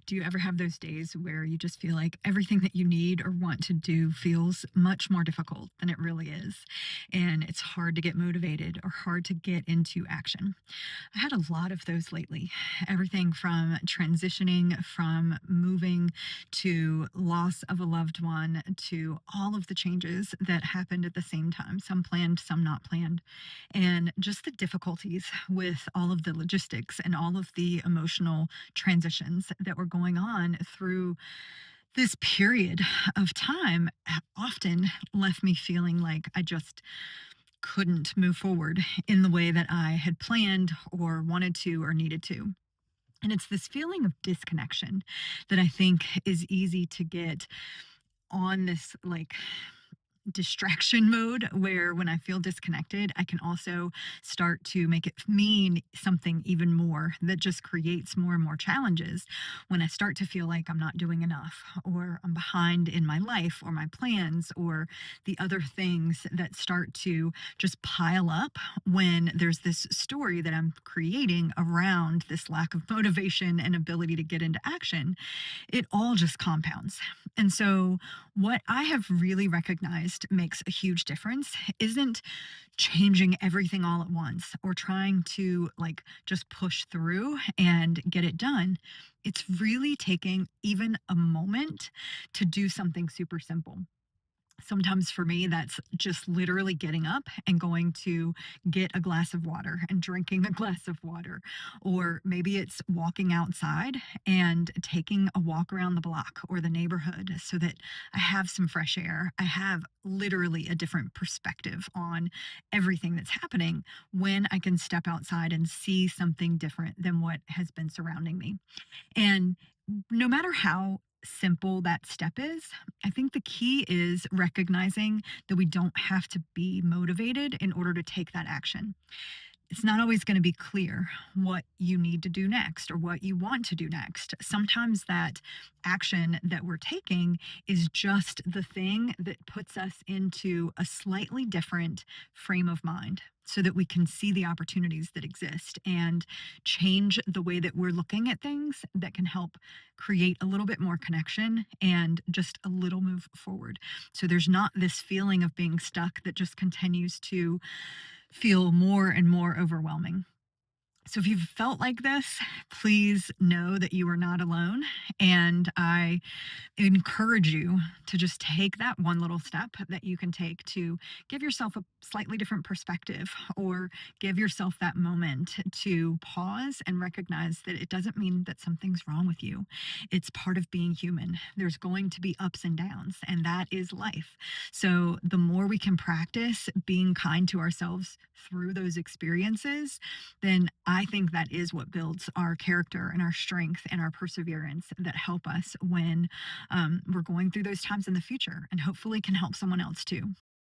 Do you ever have those days where you just feel like everything that you need or want to do feels much more difficult than it really is? And it's hard to get motivated or hard to get into action. I had a lot of those lately. Everything from transitioning, from moving to loss of a loved one, to all of the changes that happened at the same time, some planned, some not planned, and just the difficulties with all of the logistics and all of the emotional transitions that were going on through this period of time often left me feeling like I just couldn't move forward in the way that I had planned or wanted to or needed to. And it's this feeling of disconnection that I think is easy to get on this distraction mode where when I feel disconnected, I can also start to make it mean something even more that just creates more and more challenges when I start to feel like I'm not doing enough or I'm behind in my life or my plans or the other things that start to just pile up when there's this story that I'm creating around this lack of motivation and ability to get into action. It all just compounds. And so, what I have really recognized makes a huge difference isn't changing everything all at once or trying to just push through and get it done. It's really taking even a moment to do something super simple. Sometimes for me, that's just literally getting up and going to get a glass of water and drinking a glass of water. Or maybe it's walking outside and taking a walk around the block or the neighborhood so that I have some fresh air. I have literally a different perspective on everything that's happening when I can step outside and see something different than what has been surrounding me. And no matter how simple that step is, I think the key is recognizing that we don't have to be motivated in order to take that action. It's not always going to be clear what you need to do next or what you want to do next. Sometimes that action that we're taking is just the thing that puts us into a slightly different frame of mind so that we can see the opportunities that exist and change the way that we're looking at things that can help create a little bit more connection and just a little move forward. So there's not this feeling of being stuck that just continues to feel more and more overwhelming. So if you've felt like this, please know that you are not alone. And I encourage you to just take that one little step that you can take to give yourself a slightly different perspective or give yourself that moment to pause and recognize that it doesn't mean that something's wrong with you. It's part of being human. There's going to be ups and downs, and that is life. So the more we can practice being kind to ourselves through those experiences, then I think that is what builds our character and our strength and our perseverance that help us when we're going through those times in the future and hopefully can help someone else too.